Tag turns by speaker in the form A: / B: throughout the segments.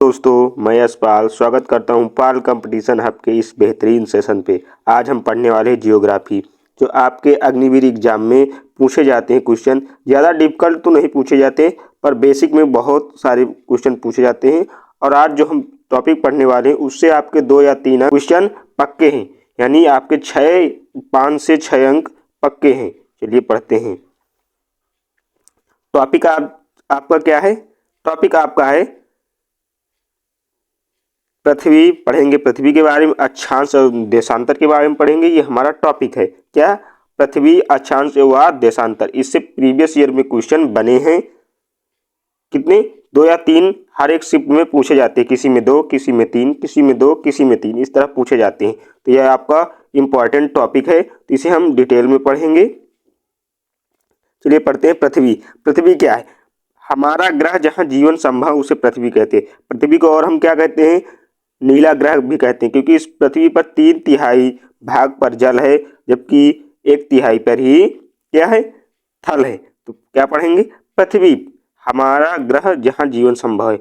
A: दोस्तों, मैं यशपाल स्वागत करता हूं पाल कंपटीशन हब के इस बेहतरीन सेशन पे। आज हम पढ़ने वाले हैं जियोग्राफी, जो आपके अग्निवीर एग्जाम में पूछे जाते हैं क्वेश्चन। ज़्यादा डिफिकल्ट तो नहीं पूछे जाते, पर बेसिक में बहुत सारे क्वेश्चन पूछे जाते हैं। और आज जो हम टॉपिक पढ़ने वाले हैं उससे आपके 2 या 3 क्वेश्चन पक्के हैं, यानी आपके 5 से 6 अंक पक्के हैं। चलिए पढ़ते हैं। टॉपिक आपका क्या है? टॉपिक आपका है पृथ्वी। पढ़ेंगे पृथ्वी के बारे में, अक्षांश और देशांतर के बारे में पढ़ेंगे। ये हमारा टॉपिक है। क्या? पृथ्वी, अक्षांश व देशांतर। इससे प्रीवियस ईयर में क्वेश्चन बने हैं। कितने? 2 या 3 हर एक शिफ्ट में पूछे जाते हैं। किसी में 2, किसी में 3, किसी में 2, किसी में 3, इस तरह पूछे जाते हैं। तो यह आपका इम्पॉर्टेंट टॉपिक है, तो इसे हम डिटेल में पढ़ेंगे। चलिए पढ़ते हैं। पृथ्वी। पृथ्वी क्या है? हमारा ग्रह जहाँ जीवन संभव उसे पृथ्वी कहते हैं। पृथ्वी को और हम क्या कहते हैं? नीला ग्रह भी कहते हैं, क्योंकि इस पृथ्वी पर 3/3 भाग पर जल है, जबकि 1/3 पर ही क्या है? थल है। तो क्या पढ़ेंगे? पृथ्वी हमारा ग्रह जहाँ जीवन संभव है।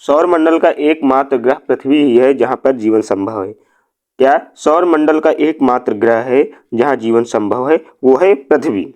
A: सौर मंडल का एकमात्र ग्रह पृथ्वी ही है जहाँ पर जीवन संभव है। क्या? सौर मंडल का एकमात्र ग्रह है जहाँ जीवन संभव है, वो है पृथ्वी।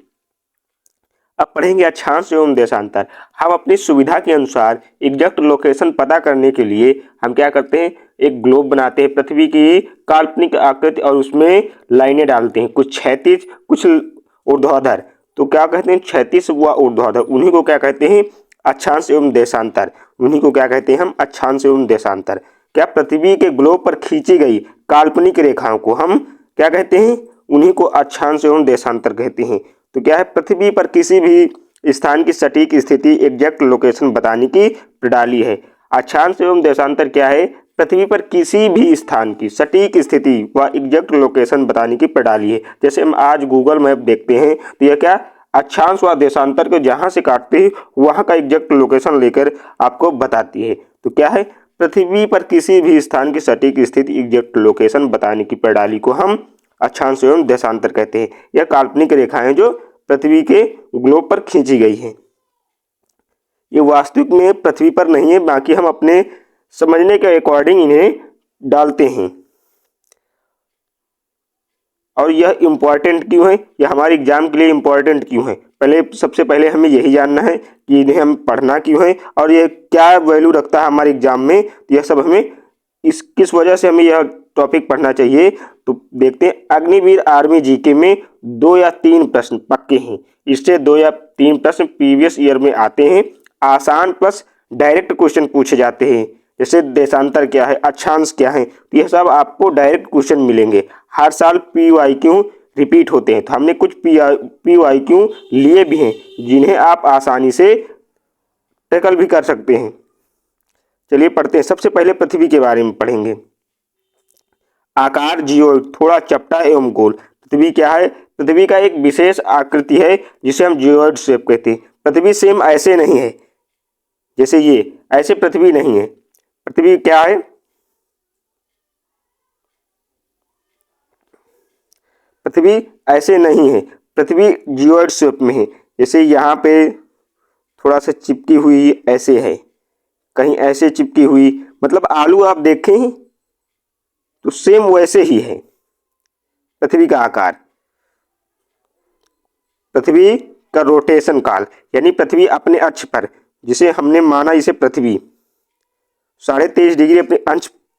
A: अब पढ़ेंगे अक्षांश एवं देशांतर। हम अपनी सुविधा के अनुसार एग्जैक्ट लोकेशन पता करने के लिए हम क्या करते हैं? एक ग्लोब बनाते हैं, पृथ्वी की काल्पनिक आकृति, और उसमें लाइनें डालते हैं, कुछ क्षैतिज कुछ ऊर्ध्वाधर। तो क्या कहते हैं? क्षैतिज व ऊर्ध्वाधर, उन्हीं को क्या कहते हैं? अक्षांश एवं देशांतर। उन्हीं को क्या कहते हैं हम? अक्षांश एवं देशांतर। क्या? पृथ्वी के ग्लोब पर खींची गई काल्पनिक रेखाओं को हम क्या कहते हैं? उन्हीं को अक्षांश एवं देशांतर कहते हैं। तो क्या है? पृथ्वी पर किसी भी स्थान की सटीक स्थिति, एग्जैक्ट लोकेशन बताने की प्रणाली है। अक्षांश एवं देशांतर क्या है? पृथ्वी पर किसी भी स्थान की सटीक स्थिति व एग्जैक्ट लोकेशन बताने की प्रणाली है। जैसे हम आज गूगल मैप देखते हैं, तो यह क्या? अक्षांश व देशांतर को जहाँ से काटते हैं वहाँ का एग्जैक्ट लोकेशन लेकर आपको बताती है। तो क्या है? पृथ्वी पर किसी भी स्थान की सटीक स्थिति, एग्जैक्ट लोकेशन बताने की प्रणाली को हम अक्षांश एवं देशांतर कहते हैं। यह काल्पनिक रेखाएं जो पृथ्वी के ग्लोब पर खींची गई हैं, ये वास्तविक में पृथ्वी पर नहीं है, बाकी हम अपने समझने के अकॉर्डिंग इन्हें डालते हैं। और यह इम्पॉर्टेंट क्यों है? यह हमारे एग्जाम के लिए इम्पॉर्टेंट क्यों है? सबसे पहले हमें यही जानना है कि इन्हें हम पढ़ना क्यों है और ये क्या वैल्यू रखता है हमारे एग्जाम में। यह सब हमें किस वजह से हमें यह टॉपिक पढ़ना चाहिए। तो देखते हैं। अग्निवीर आर्मी जीके में 2 या 3 प्रश्न पक्के हैं। इससे 2 या 3 प्रश्न प्रीवियस ईयर में आते हैं। आसान प्लस डायरेक्ट क्वेश्चन पूछे जाते हैं। जैसे देशांतर क्या है, अक्षांश क्या है, तो यह सब आपको डायरेक्ट क्वेश्चन मिलेंगे। हर साल PYQ रिपीट होते हैं, तो हमने कुछ PYQ लिए भी हैं जिन्हें आप आसानी से टैकल भी कर सकते हैं। चलिए पढ़ते हैं। सबसे पहले पृथ्वी के बारे में पढ़ेंगे। आकार जियोइड, थोड़ा चपटा एवं गोल। पृथ्वी क्या है? पृथ्वी का एक विशेष आकृति है जिसे हम जियोइड शेप कहते हैं। पृथ्वी सेम ऐसे नहीं है जैसे ये, ऐसे पृथ्वी नहीं है। पृथ्वी क्या है? पृथ्वी ऐसे नहीं है, पृथ्वी जियोइड शेप में है। जैसे यहाँ पे थोड़ा सा चिपकी हुई ऐसे है, कहीं ऐसे चिपकी हुई, मतलब आलू आप देखें तो सेम वैसे ही है पृथ्वी का आकार। पृथ्वी का रोटेशन काल, यानी पृथ्वी अपने अक्ष पर, जिसे हमने माना इसे पृथ्वी 23.5 डिग्री अपने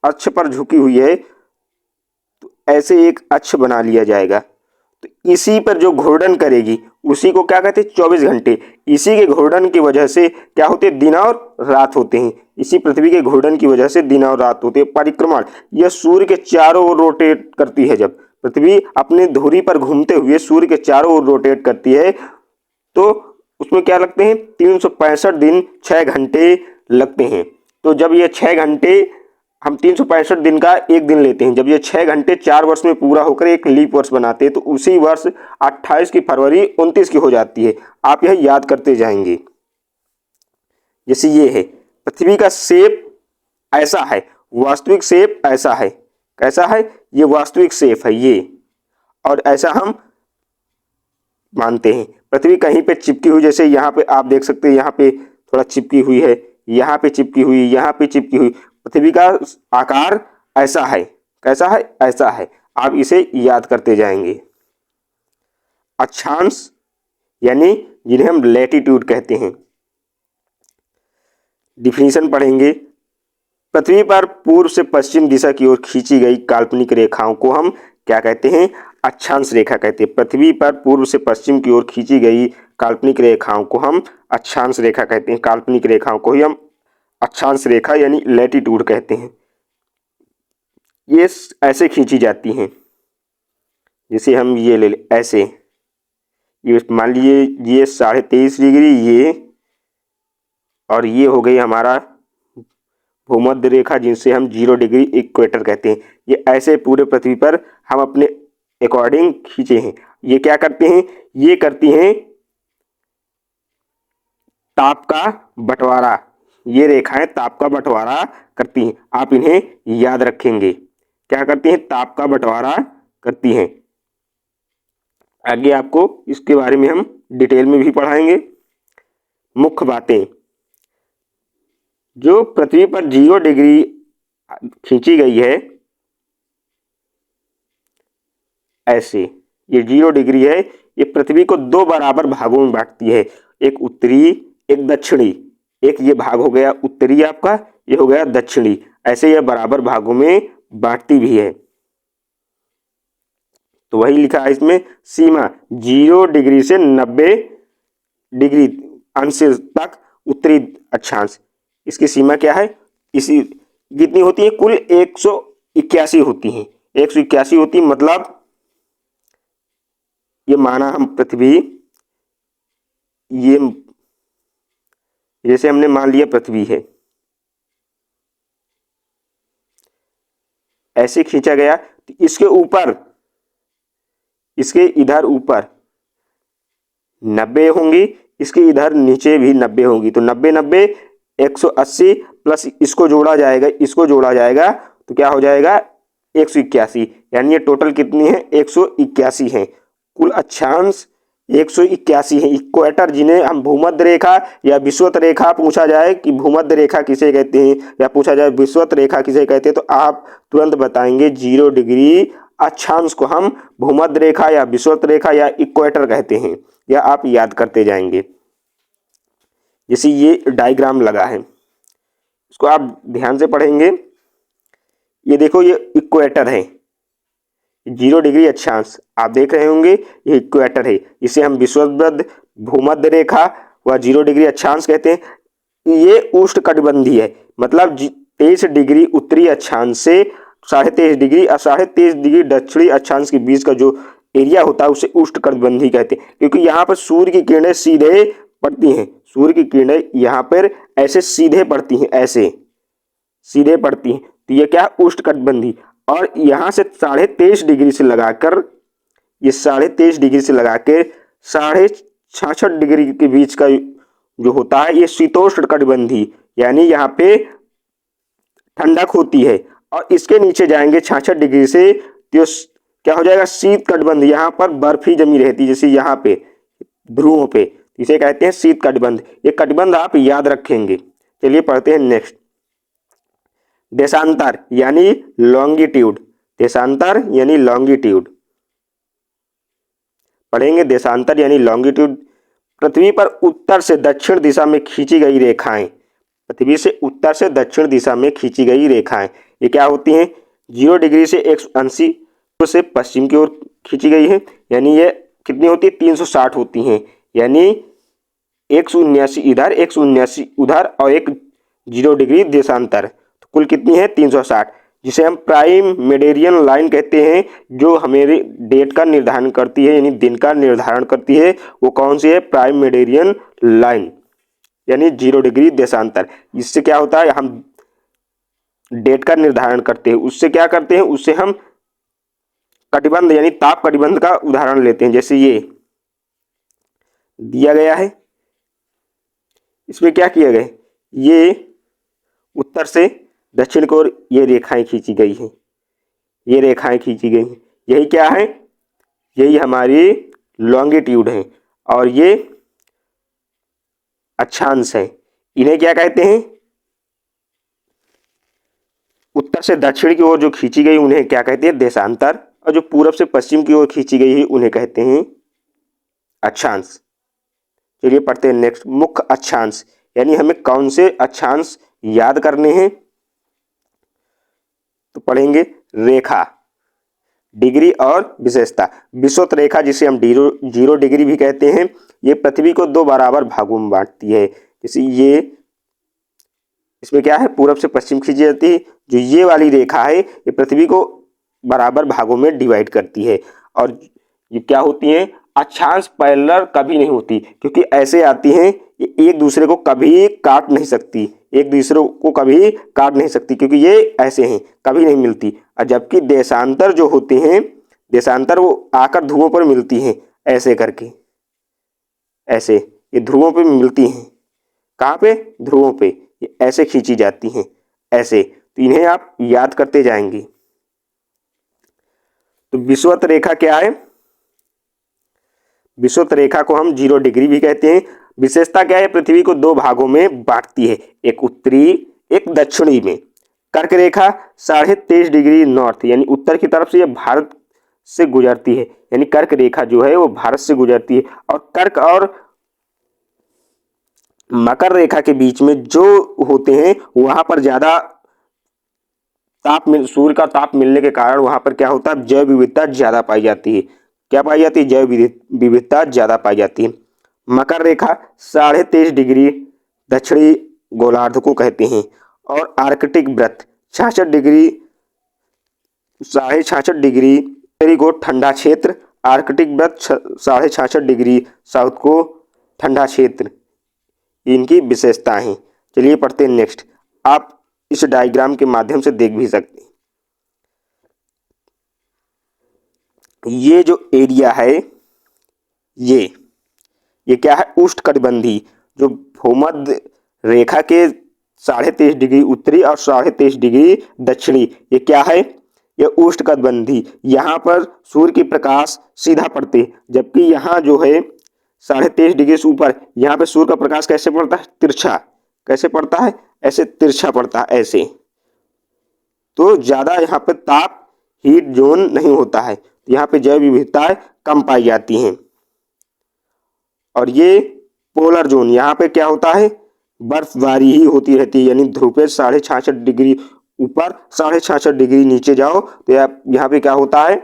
A: अक्ष पर झुकी हुई है, तो ऐसे एक अक्ष बना लिया जाएगा। तो इसी पर जो घूर्णन करेगी उसी को क्या कहते हैं? 24 घंटे। इसी के घूर्णन की वजह से क्या होते हैं? दिन और रात होते हैं। इसी पृथ्वी के घूर्णन की वजह से दिन और रात होते हैं। परिक्रमण, यह सूर्य के चारों ओर रोटेट करती है। जब पृथ्वी अपने धुरी पर घूमते हुए सूर्य के चारों ओर रोटेट करती है, तो उसमें क्या लगते हैं? 365 दिन 6 घंटे लगते हैं। तो जब ये 6 घंटे, हम 365 दिन का एक दिन लेते हैं, जब ये 6 घंटे 4 वर्ष में पूरा होकर एक लीप वर्ष बनाते हैं, तो उसी वर्ष 28 की फरवरी 29 की हो जाती है। आप यह याद करते जाएंगे। जैसे ये है, पृथ्वी का शेप ऐसा है, वास्तविक शेप ऐसा है। कैसा है? ये वास्तविक शेप है ये, और ऐसा हम मानते हैं। पृथ्वी कहीं पे चिपकी हुई, जैसे यहाँ पे आप देख सकते हैं, यहाँ पे थोड़ा चिपकी हुई है, यहाँ पे चिपकी हुई, यहाँ पे चिपकी हुई। पृथ्वी का आकार ऐसा है, कैसा है, ऐसा है। आप इसे याद करते जाएंगे। अक्षांश यानी जिन्हें हम लैटिट्यूड कहते हैं। डिफिनीशन पढ़ेंगे। पृथ्वी पर पूर्व से पश्चिम दिशा की ओर खींची गई काल्पनिक रेखाओं को हम क्या कहते हैं? अक्षांश रेखा कहते हैं। पृथ्वी पर पूर्व से पश्चिम की ओर खींची गई काल्पनिक रेखाओं को हम अक्षांश रेखा कहते हैं। काल्पनिक रेखाओं को ही हम अक्षांश रेखा यानी लैटिट्यूड कहते हैं। ये ऐसे खींची जाती हैं, जैसे हम ये ले ऐसे, ये मान लीजिए ये 23.5 डिग्री ये, और ये हो गई हमारा भूमध्य रेखा जिनसे हम 0 डिग्री इक्वेटर कहते हैं। ये ऐसे पूरे पृथ्वी पर हम अपने अकॉर्डिंग खींचे हैं। ये क्या करते हैं? ये करती हैं ताप का बंटवारा। ये रेखाएं ताप का बंटवारा करती हैं। आप इन्हें याद रखेंगे। क्या करती हैं? ताप का बंटवारा करती हैं। आगे आपको इसके बारे में हम डिटेल में भी पढ़ाएंगे। मुख्य बातें, जो पृथ्वी पर 0 डिग्री खींची गई है ऐसे, ये 0 डिग्री है, ये पृथ्वी को 2 बराबर भागों में बांटती है, एक उत्तरी एक दक्षिणी। एक ये भाग हो गया उत्तरी आपका, ये हो गया दक्षिणी। ऐसे ये बराबर भागों में बांटती भी है। तो वही लिखा है इसमें, सीमा 0 डिग्री से 90 डिग्री अंश तक उत्तरी अक्षांश। इसकी सीमा क्या है? इसी कितनी होती है? कुल 181 होती हैं। 181 होती, मतलब ये माना हम पृथ्वी, ये जैसे हमने मान लिया पृथ्वी है, ऐसे खींचा गया, तो इसके ऊपर, इसके इधर ऊपर 90 होंगी, इसके इधर नीचे भी 90 होंगी। तो 90 90 180 प्लस इसको जोड़ा जाएगा, इसको जोड़ा जाएगा, तो क्या हो जाएगा? 181। यानी ये टोटल कितनी है? 181 है। कुल अक्षांश 181 है। इक्वेटर, जिन्हें हम भूमध्य रेखा या विषुवत रेखा, पूछा जाए कि भूमध्य रेखा किसे कहते हैं या पूछा जाए विषुवत रेखा किसे कहते हैं, तो आप तुरंत बताएंगे 0 डिग्री अक्षांश को हम भूमध्य रेखा या विषुवत रेखा या इक्वेटर कहते हैं। या आप याद करते जाएंगे। जैसे ये डायग्राम लगा है, इसको आप ध्यान से पढ़ेंगे। ये देखो, ये इक्वेटर है, 0 डिग्री अक्षांश आप देख रहे होंगे, ये इक्वेटर है। इसे हम विषुवत भूमध्य रेखा व 0 डिग्री अक्षांश कहते हैं। ये उष्णकटिबंधीय है, मतलब 23 डिग्री उत्तरी अक्षांश से 23.5 डिग्री और 23.5 डिग्री दक्षिणी अक्षांश के बीच का जो एरिया होता है उसे उष्णकटिबंधीय कहते हैं। क्योंकि यहाँ पर सूर्य की किरणें सीधे पड़ती हैं, सूर्य की किरणें यहाँ पर ऐसे सीधे पड़ती हैं, ऐसे सीधे पड़ती हैं, तो ये क्या? उष्णकटिबंधीय। और यहाँ से 23.5 डिग्री से लगाकर, ये 23.5 डिग्री से लगाकर 66.5 डिग्री के बीच का जो होता है ये शीतोष्ण कटिबंधीय, यानी यहाँ पे ठंडक होती है। और इसके नीचे जाएंगे 66 डिग्री से, तो क्या हो जाएगा? शीत कटिबंध। यहाँ पर बर्फ ही जमी रहती है, जैसे यहाँ पे ध्रुवों पे, इसे कहते हैं शीत कटिबंध। ये कटिबंध आप याद रखेंगे। चलिए पढ़ते हैं नेक्स्ट। देशांतर यानी लॉन्गिट्यूड। देशांतर यानी लॉन्गिट्यूड पढ़ेंगे। देशांतर यानी लॉन्गिट्यूड, पृथ्वी पर उत्तर से दक्षिण दिशा में खींची गई रेखाएं। पृथ्वी से उत्तर से दक्षिण दिशा में खींची गई रेखाएं, ये क्या होती हैं? 0 डिग्री से 180 से पश्चिम की ओर खींची गई है, यानी ये कितनी होती है? 360 होती हैं। यानी 179 इधर, 179 उधर और एक 0 डिग्री देशांतर, तो कुल कितनी है? 360, जिसे हम प्राइम मेडिरियन लाइन कहते हैं, जो हमारे डेट का निर्धारण करती है, यानी दिन का निर्धारण करती है। वो कौन सी है? प्राइम मेडिरियन लाइन, यानी 0 डिग्री देशांतर। इससे क्या होता है? हम डेट का निर्धारण करते हैं, उससे क्या करते हैं? उससे हम कटिबंध यानी ताप कटिबंध का उदाहरण लेते हैं। जैसे ये दिया गया है, इसमें क्या किया गया? ये उत्तर से दक्षिण की ओर ये रेखाएं खींची गई हैं, ये रेखाएं खींची गई हैं। यही क्या है? यही हमारी लॉन्गिट्यूड है, और ये अक्षांश है। इन्हें क्या कहते हैं? उत्तर से दक्षिण की ओर जो खींची गई उन्हें क्या कहते हैं, देशांतर। और जो पूरब से पश्चिम की ओर खींची गई है उन्हें कहते हैं अक्षांश। चलिए पढ़ते हैं नेक्स्ट, मुख्य अक्षांश, यानी हमें कौन से अक्षांश याद करने हैं। तो पढ़ेंगे रेखा, डिग्री और विशेषता। विषुवत रेखा जिसे हम जीरो डिग्री भी कहते हैं, ये पृथ्वी को दो बराबर भागों में बांटती है। जैसे ये, इसमें क्या है, पूरब से पश्चिम खींची जाती है। जो ये वाली रेखा है ये पृथ्वी को बराबर भागों में डिवाइड करती है। और ये क्या होती है, अक्षांश पैरेलल कभी नहीं होती, क्योंकि ऐसे आती हैं ये एक दूसरे को कभी काट नहीं सकती, एक दूसरे को कभी काट नहीं सकती, क्योंकि ये ऐसे हैं, कभी नहीं मिलती। और जबकि देशांतर जो होते हैं, देशांतर वो आकर ध्रुवों पर मिलती हैं, ऐसे करके, ऐसे ये ध्रुवों पे मिलती हैं। कहाँ पे, ध्रुवों पे, ये ऐसे खींची जाती हैं, ऐसे। तो इन्हें आप याद करते जाएंगे। तो विषुवत रेखा क्या है, विषुवत रेखा को हम जीरो डिग्री भी कहते हैं। विशेषता क्या है, पृथ्वी को दो भागों में बांटती है, एक उत्तरी एक दक्षिणी में। कर्क रेखा 23.5 डिग्री नॉर्थ, यानी उत्तर की तरफ से ये भारत से गुजरती है, यानी कर्क रेखा जो है वो भारत से गुजरती है। और कर्क और मकर रेखा के बीच में जो होते हैं वहां पर ज्यादा सूर्य का ताप मिलने के कारण वहां पर क्या होता है, जैव विविधता ज्यादा पाई जाती है। क्या पाई जाती है, जैव विविधता ज्यादा पाई जाती है। मकर रेखा 23.5 डिग्री दक्षिणी गोलार्ध को कहते हैं। और आर्कटिक वृत्त 66 डिग्री 66.5 डिग्री को ठंडा क्षेत्र, आर्कटिक वृत्त 66.5 डिग्री साउथ को ठंडा क्षेत्र, इनकी विशेषताएं हैं। चलिए पढ़ते हैं नेक्स्ट, आप इस डायग्राम के माध्यम से देख भी सकते हैं। ये जो एरिया है ये क्या है, उष्णकटिबंधीय, जो भूमध्य रेखा के 23.5 डिग्री उत्तरी और 23.5 डिग्री दक्षिणी, ये क्या है, ये उष्णकटिबंधीय। यहाँ पर सूर्य की प्रकाश सीधा पड़ते, जबकि यहाँ जो है 23.5 डिग्री से ऊपर, यहाँ पे सूर्य का प्रकाश कैसे पड़ता है, तिरछा। कैसे पड़ता है, ऐसे तिरछा पड़ता है, ऐसे। तो ज्यादा यहाँ पे ताप हीट जोन नहीं होता है, यहाँ पे जैव विविधताएं कम पाई जाती हैं। और ये पोलर जोन, यहाँ पे क्या होता है, बर्फबारी ही होती रहती है, यानी ध्रुव पे 66.5 डिग्री ऊपर 66.5 डिग्री नीचे जाओ तो यहाँ पे क्या होता है,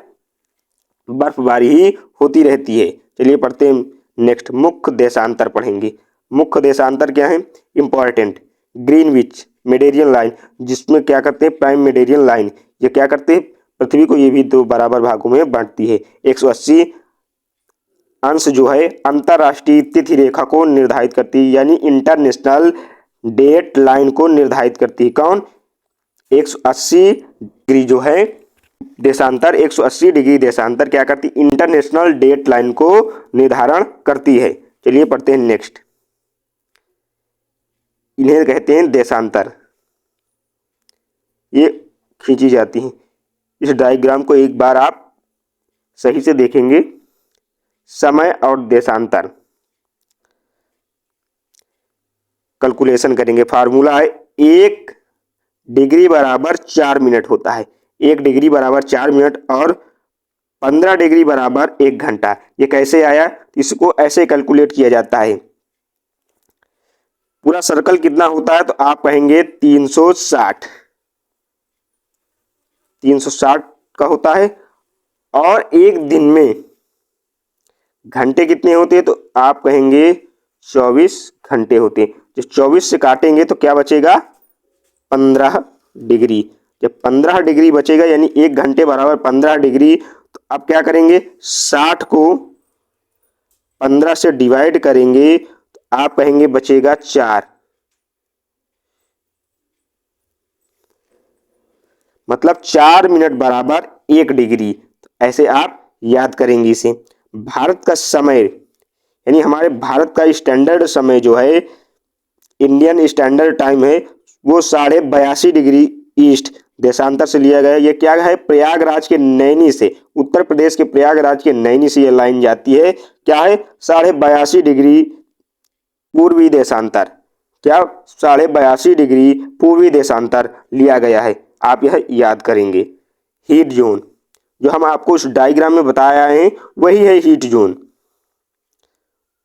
A: बर्फबारी ही होती रहती है। चलिए पढ़ते हैं नेक्स्ट, मुख्य देशांतर पढ़ेंगे। मुख्य देशांतर क्या है, इंपॉर्टेंट, ग्रीनविच मेडिटेरियन लाइन, जिसमें क्या करते हैं, प्राइम मेडिटेरियन लाइन, ये क्या करते हैं, पृथ्वी को ये भी दो बराबर भागों में बांटती है। 180 अंश जो है अंतरराष्ट्रीय तिथि रेखा को निर्धारित करती है, यानी इंटरनेशनल डेट लाइन को निर्धारित करती है। कौन, 180 डिग्री जो है देशांतर, 180 डिग्री देशांतर क्या करती है, इंटरनेशनल डेट लाइन को निर्धारण करती है। चलिए पढ़ते हैं नेक्स्ट, इन्हें कहते हैं देशांतर, ये खींची जाती हैं। इस डायग्राम को एक बार आप सही से देखेंगे। समय और देशांतर कैलकुलेशन करेंगे, फार्मूला है 1 डिग्री बराबर 4 मिनट होता है, 1 डिग्री बराबर 4 मिनट और 15 डिग्री बराबर 1 घंटा। ये कैसे आया, इसको ऐसे कैलकुलेट किया जाता है। पूरा सर्कल कितना होता है, तो आप कहेंगे 360 का होता है। और एक दिन में घंटे कितने होते हैं, तो आप कहेंगे 24 घंटे होते हैं। जब 24 से काटेंगे तो क्या बचेगा, 15 डिग्री। जब 15 डिग्री बचेगा, यानी 1 घंटे बराबर 15 डिग्री, तो आप क्या करेंगे, 60 को 15 से डिवाइड करेंगे तो आप कहेंगे बचेगा 4, मतलब 4 मिनट बराबर 1 डिग्री। ऐसे आप याद करेंगे इसे। भारत का समय, यानी हमारे भारत का स्टैंडर्ड समय जो है, इंडियन स्टैंडर्ड टाइम है, वो 82.5 डिग्री ईस्ट देशांतर से लिया गया। ये क्या है, प्रयागराज के नैनी से, उत्तर प्रदेश के प्रयागराज के नैनी से ये लाइन जाती है। क्या है, 82.5 डिग्री पूर्वी देशांतर, क्या 82.5 डिग्री पूर्वी देशांतर लिया गया है। आप यह याद करेंगे। हीट जोन जो हम आपको उस डायग्राम में बताया है वही है हीट जोन।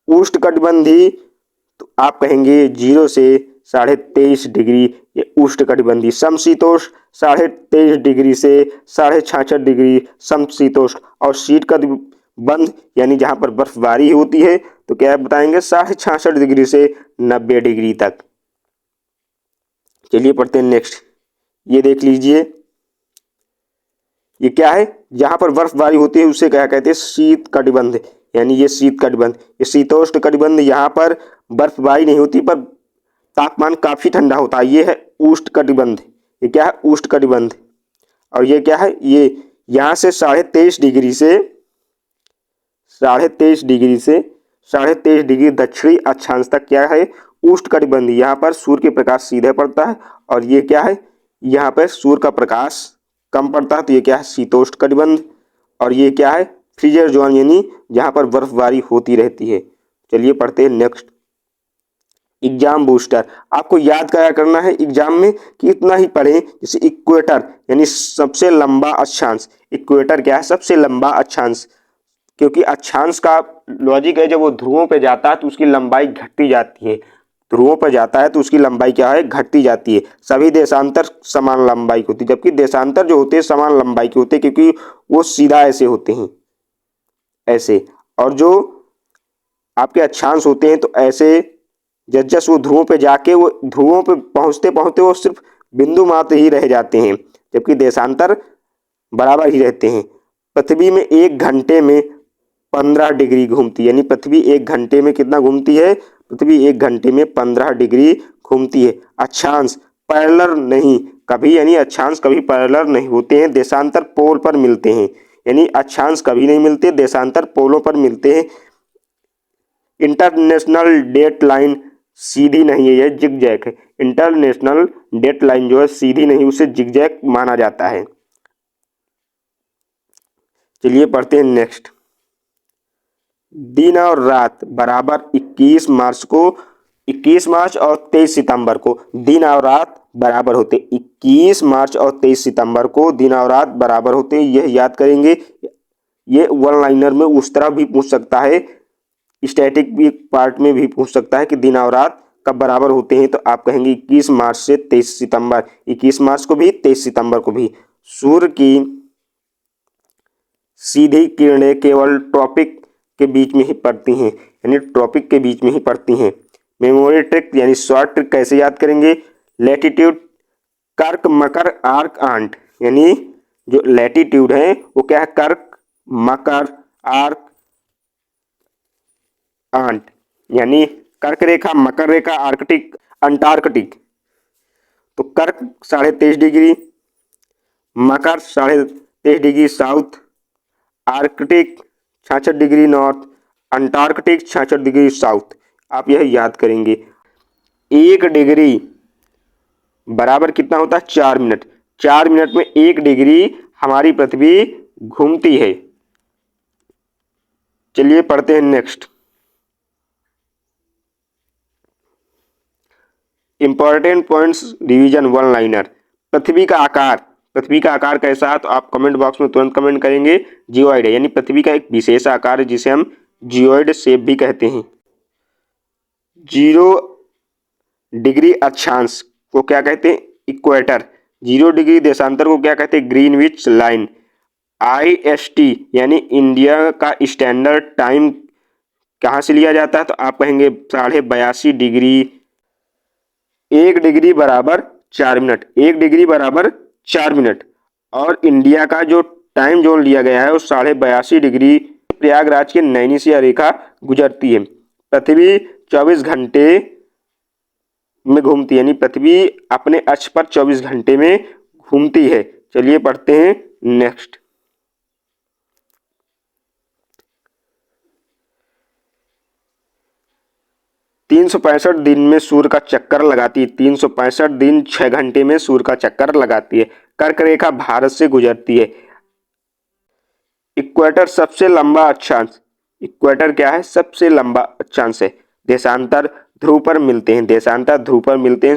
A: उष्णकटिबंधीय तो आप कहेंगे 0 से 23.5 डिग्री ये उष्णकटिबंधीय। समशीतोष्ण 23.5 डिग्री से 66.5 डिग्री समशीतोष्ण। और शीतकटिबंध यानी जहाँ पर बर्फबारी होती है तो क्या बताएंगे 66.5 डिग्री से 90 डिग्री तक। चलिए पढ़ते हैं नेक्स्ट। ये देख लीजिए, ये क्या है, जहां पर बर्फबारी होती है उसे क्या कहते हैं शीत कटिबंध। यानी ये शीत कटिबंध, ये शीतोष्ण कटिबंध, यहाँ पर बर्फबारी नहीं होती पर तापमान काफी ठंडा होता है, ये है उष्ण कटिबंध। ये क्या है उष्ण कटिबंध। और ये क्या है, ये यहाँ से 23.5 डिग्री से 23.5 डिग्री दक्षिणी अक्षांश तक क्या है उष्ण कटिबंध। यहाँ पर सूर्य के प्रकाश सीधे पड़ता है और ये क्या है यहाँ पर सूर्य का प्रकाश कम पड़ता है तो ये क्या है शीतोष्ण कटिबंध। और ये क्या है फ्रीजर जोन यानी जहाँ पर बर्फबारी होती रहती है। चलिए पढ़ते हैं नेक्स्ट। एग्जाम बूस्टर आपको याद क्या करना है एग्जाम में कि इतना ही पढ़ें, जैसे इक्वेटर यानी सबसे लंबा अक्षांश। इक्वेटर क्या है सबसे लंबा अक्षांश, क्योंकि अक्षांश का लॉजिक है जब वो ध्रुवों पे जाता है तो उसकी लंबाई घटती जाती है। ध्रुवों पर जाता है तो उसकी लंबाई क्या है घटती जाती है। सभी देशांतर समान लंबाई की होती है, जबकि देशांतर जो होते हैं समान लंबाई के होते हैं क्योंकि वो सीधा ऐसे होते हैं ऐसे। और जो आपके अक्षांश होते हैं तो ऐसे जस वो ध्रुवों पे जाके वो ध्रुवों पे पहुंचते पहुंचते वो सिर्फ बिंदु मात्र ही रह जाते हैं, जबकि देशांतर बराबर ही रहते हैं। पृथ्वी में 1 घंटे में 15 डिग्री घूमती है, यानी पृथ्वी 1 घंटे में कितना घूमती है, पृथ्वी 1 घंटे में 15 डिग्री घूमती है। अक्षांश पैरेलल नहीं कभी, यानी अक्षांश कभी पैरेलल नहीं होते हैं, देशांतर पोल पर मिलते हैं। यानी अक्षांश कभी नहीं मिलते, देशांतर पोलों पर मिलते हैं। इंटरनेशनल डेट लाइन सीधी नहीं है, यह जिगजैग है। इंटरनेशनल डेट लाइन जो है सीधी नहीं, उसे जिगजैग माना जाता है। चलिए पढ़ते हैं नेक्स्ट। दिन और रात बराबर 21 मार्च और 23 सितंबर को दिन और रात बराबर होते। 21 मार्च और 23 सितंबर को दिन और रात बराबर होते, यह याद करेंगे। ये वन लाइनर में उस तरह भी पूछ सकता है, स्टैटिक भी पार्ट में भी पूछ सकता है कि दिन और रात कब बराबर होते हैं, तो आप कहेंगे 21 मार्च से 23 सितंबर। 21 मार्च को भी 23 सितंबर को भी। सूर्य की सीधी किरणें केवल ट्रॉपिक के बीच में ही पड़ती हैं, यानी ट्रॉपिक के बीच में ही पड़ती हैं। मेमोरी ट्रिक यानी शॉर्ट ट्रिक कैसे याद करेंगे, लैटिट्यूड कर्क मकर आर्क आंट, यानी जो लैटिट्यूड है वो क्या है कर्क मकर आर्क आंट, यानी कर्क रेखा मकर रेखा आर्कटिक अंटार्कटिक। तो कर्क 23.5 डिग्री, मकर 23.5 degree south, Arctic 66 degree north, Antarctic 66 degree south. आप यह याद करेंगे। 1 डिग्री बराबर कितना होता है 4 मिनट। 4 मिनट में 1 डिग्री हमारी पृथ्वी घूमती है। चलिए पढ़ते हैं next. Important points revision one liner. पृथ्वी का आकार कैसा है, तो आप कमेंट बॉक्स में तुरंत कमेंट करेंगे। जियोइड है, यानी पृथ्वी का एक विशेष आकार है जिसे हम जियोइड शेप भी कहते हैं। 0 डिग्री अक्षांश को क्या कहते हैं इक्वेटर। 0 डिग्री देशांतर को क्या कहते हैं ग्रीनविच लाइन। IST यानी इंडिया का स्टैंडर्ड टाइम कहाँ से लिया जाता है, तो आप कहेंगे 82.5 डिग्री। 1 डिग्री बराबर 4 मिनट, 1 डिग्री बराबर 4 मिनट। और इंडिया का जो टाइम जोन लिया गया है वो 82.5 डिग्री प्रयागराज के नैनीसिया रेखा गुजरती है। पृथ्वी 24 घंटे में घूमती है, यानी पृथ्वी अपने अक्ष पर 24 घंटे में घूमती है। चलिए पढ़ते हैं नेक्स्ट। तीन 365 दिन में सूर्य का चक्कर लगाती है। 365 दिन 6 घंटे में सूर्य का चक्कर लगाती है। कर्क रेखा भारत से गुजरती है। इक्वेटर सबसे लंबा अक्षांश। इक्वेटर क्या है सबसे लंबा अक्षांश है। देशांतर ध्रुव पर मिलते हैं, देशांतर ध्रुव पर मिलते हैं।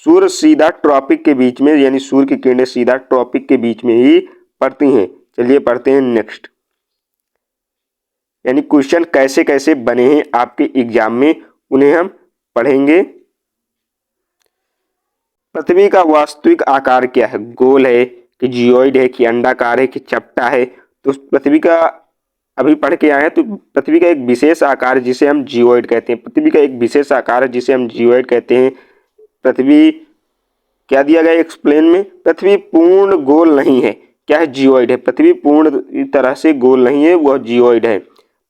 A: सूर्य सीधा ट्रॉपिक के बीच में, यानी सूर्य की किरणें सीधा ट्रॉपिक के बीच में ही पड़ती हैं। चलिए पढ़ते हैं नेक्स्ट। यानी क्वेश्चन कैसे कैसे बने हैं आपके एग्जाम में, उन्हें हम पढ़ेंगे। पृथ्वी का वास्तविक आकार क्या है? गोल है कि जियोइड है कि अंडाकार है कि चपटा है? तो पृथ्वी का अभी पढ़ के आए हैं, तो पृथ्वी का एक विशेष आकार जिसे हम जियोइड कहते हैं, पृथ्वी का एक विशेष आकार है जिसे हम जियोइड कहते हैं। पृथ्वी क्या दिया गया एक्सप्लेन में? पृथ्वी पूर्ण गोल नहीं है, क्या है? जियोइड है। पृथ्वी पूर्ण तरह से गोल नहीं है, वह जियोइड है।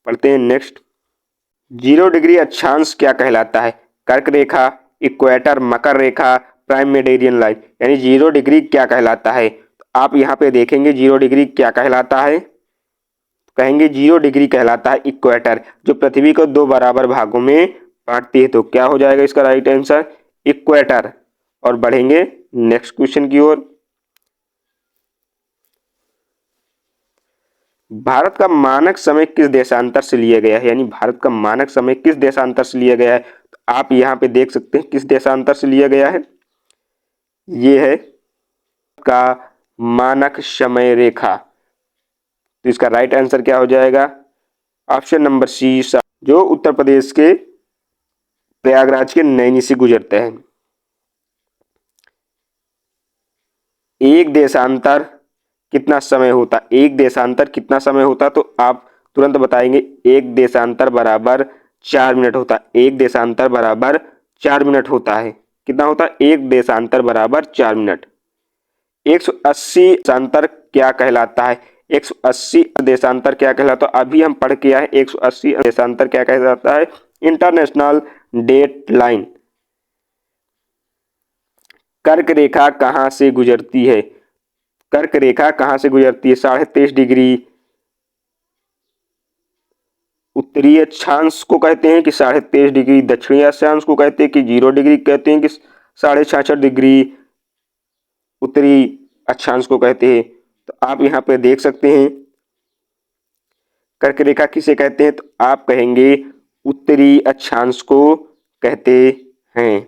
A: पढ़ते हैं नेक्स्ट। 0 डिग्री अक्षांश क्या कहलाता है? कर्क रेखा, इक्वेटर, मकर रेखा, प्राइम मेरिडियन लाइन। यानी 0 डिग्री क्या कहलाता है? आप यहाँ पे देखेंगे 0 डिग्री क्या कहलाता है, कहेंगे 0 डिग्री कहलाता है इक्वेटर, जो पृथ्वी को 2 बराबर भागों में बांटती है। तो क्या हो जाएगा इसका राइट आंसर? इक्वेटर। और बढ़ेंगे नेक्स्ट क्वेश्चन की ओर। भारत का मानक समय किस देशांतर से लिया गया है? यानी भारत का मानक समय किस देशांतर से लिया गया है? तो आप यहाँ पे देख सकते हैं किस देशांतर से लिया गया है। ये है का मानक समय रेखा। तो इसका राइट आंसर क्या हो जाएगा? ऑप्शन नंबर सी, जो उत्तर प्रदेश के प्रयागराज के नैनी से गुजरते हैं। एक देशांतर कितना समय होता? एक देशांतर कितना समय होता? तो आप तुरंत बताएंगे, एक देशांतर बराबर 4 मिनट होता। एक देशांतर बराबर 4 मिनट होता है। कितना होता? एक देशांतर बराबर 4 मिनट। 180 देशांतर क्या कहलाता है? 180 देशांतर क्या कहलाता है? अभी हम पढ़ के आए 180 देशांतर क्या कहलाता है? International date line. कर्क रेखा कहाँ से गुजरती है? कर्क रेखा कहाँ से गुजरती है? 23.5 डिग्री उत्तरी अक्षांश को कहते हैं कि 23.5 डिग्री दक्षिणी अक्षांश को कहते हैं कि 0 डिग्री कहते हैं कि 66.5 डिग्री उत्तरी अक्षांश को कहते हैं? तो आप यहाँ पे देख सकते हैं कर्क रेखा किसे कहते हैं, तो आप कहेंगे उत्तरी अक्षांश को कहते हैं।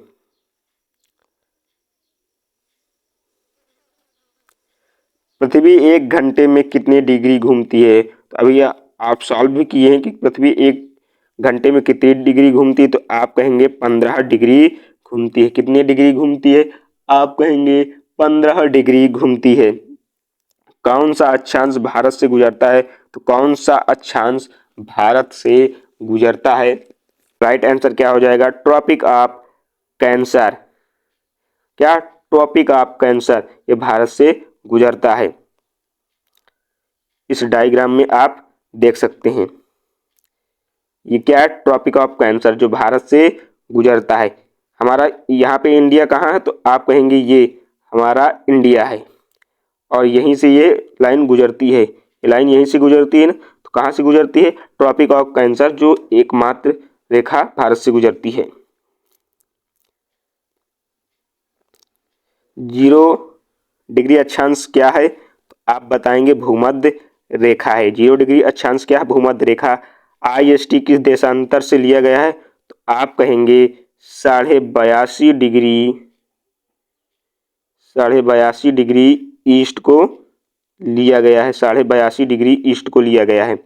A: पृथ्वी 1 घंटे में कितने डिग्री घूमती है? तो अभी आप सॉल्व भी किए हैं कि पृथ्वी 1 घंटे में कितनी डिग्री घूमती है, तो आप कहेंगे 15 डिग्री घूमती है। कितनी डिग्री घूमती है? आप कहेंगे 15 डिग्री घूमती है। कौन सा अक्षांश भारत से गुजरता है? तो कौन सा अक्षांश भारत से गुजरता है? राइट आंसर क्या हो जाएगा? Tropic of cancer. क्या? ट्रॉपिक ऑफ कैंसर, ये भारत से गुजरता है। इस डायग्राम में आप देख सकते हैं ये क्या है? ट्रॉपिक ऑफ कैंसर, जो भारत से गुजरता है। हमारा यहाँ पे इंडिया कहाँ है? तो आप कहेंगे ये हमारा इंडिया है, और यहीं से ये लाइन गुजरती है। ये लाइन यहीं से गुजरती है ना, तो कहाँ से गुजरती है? ट्रॉपिक ऑफ कैंसर, जो एकमात्र रेखा भारत से गुजरती है। 0 डिग्री अक्षांश क्या है? तो आप बताएंगे भूमध्य रेखा है। 0 डिग्री अक्षांश क्या है? भूमध्य रेखा। IST किस देशांतर से लिया गया है? तो आप कहेंगे 82.5 डिग्री, 82.5 डिग्री ईस्ट को लिया गया है। 82.5 डिग्री ईस्ट को लिया गया है।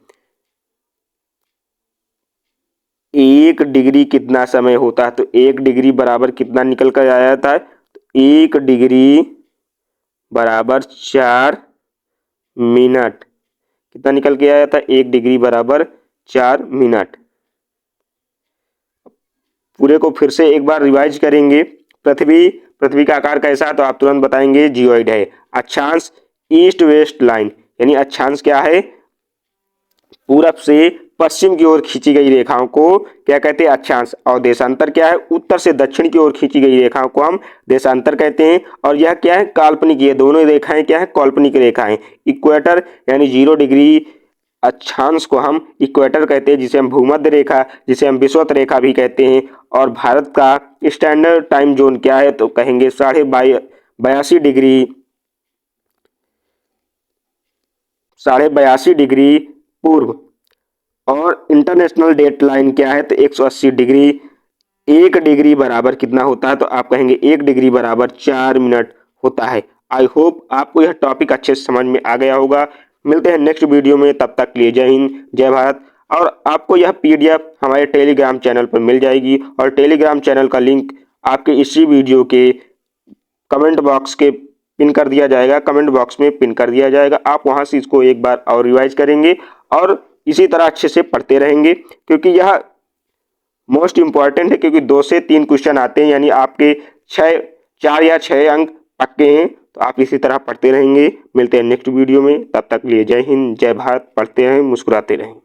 A: 1 डिग्री कितना समय होता है? तो 1 डिग्री बराबर कितना निकल कर आया था? तो 1 डिग्री बराबर 4 मिनट। कितना निकल के आया था? 1 डिग्री बराबर 4 मिनट। पूरे को फिर से एक बार रिवाइज करेंगे। पृथ्वी का आकार कैसा है? तो आप तुरंत बताएंगे जियोइड है। अक्षांश ईस्ट वेस्ट लाइन, यानी अक्षांश क्या है? पूरब से पश्चिम की ओर खींची गई रेखाओं को क्या कहते हैं? अक्षांश। और देशांतर क्या है? उत्तर से दक्षिण की ओर खींची गई रेखाओं को हम देशांतर कहते हैं। और यह क्या है? काल्पनिक। ये दोनों रेखाएं क्या है? काल्पनिक रेखाएं। इक्वेटर यानी 0 डिग्री अक्षांश को हम इक्वेटर कहते हैं, जिसे हम भूमध्य रेखा, जिसे हम विषुवत रेखा भी कहते हैं। और भारत का स्टैंडर्ड टाइम जोन क्या है? तो कहेंगे 82.5 डिग्री, 82.5 डिग्री पूर्व। और इंटरनेशनल डेट लाइन क्या है? तो 180 डिग्री 1 डिग्री बराबर कितना होता है, तो आप कहेंगे 1 डिग्री बराबर 4 मिनट होता है। आई होप आपको यह टॉपिक अच्छे से समझ में आ गया होगा। मिलते हैं नेक्स्ट वीडियो में, तब तक के लिए जय हिंद जय भारत। और आपको यह पीडीएफ हमारे टेलीग्राम चैनल पर मिल जाएगी और टेलीग्राम चैनल का लिंक आपके इसी वीडियो के कमेंट बॉक्स के पिन कर दिया जाएगा, कमेंट बॉक्स में पिन कर दिया जाएगा। आप वहां से इसको एक बार और रिवाइज करेंगे और इसी तरह अच्छे से पढ़ते रहेंगे, क्योंकि यह मोस्ट इंपॉर्टेंट है, क्योंकि 2 से 3 क्वेश्चन आते हैं, यानी आपके 4 या 6 अंक पक्के हैं। तो आप इसी तरह पढ़ते रहेंगे। मिलते हैं नेक्स्ट वीडियो में, तब तक के लिए जय हिंद जय भारत। पढ़ते रहें, मुस्कुराते रहें।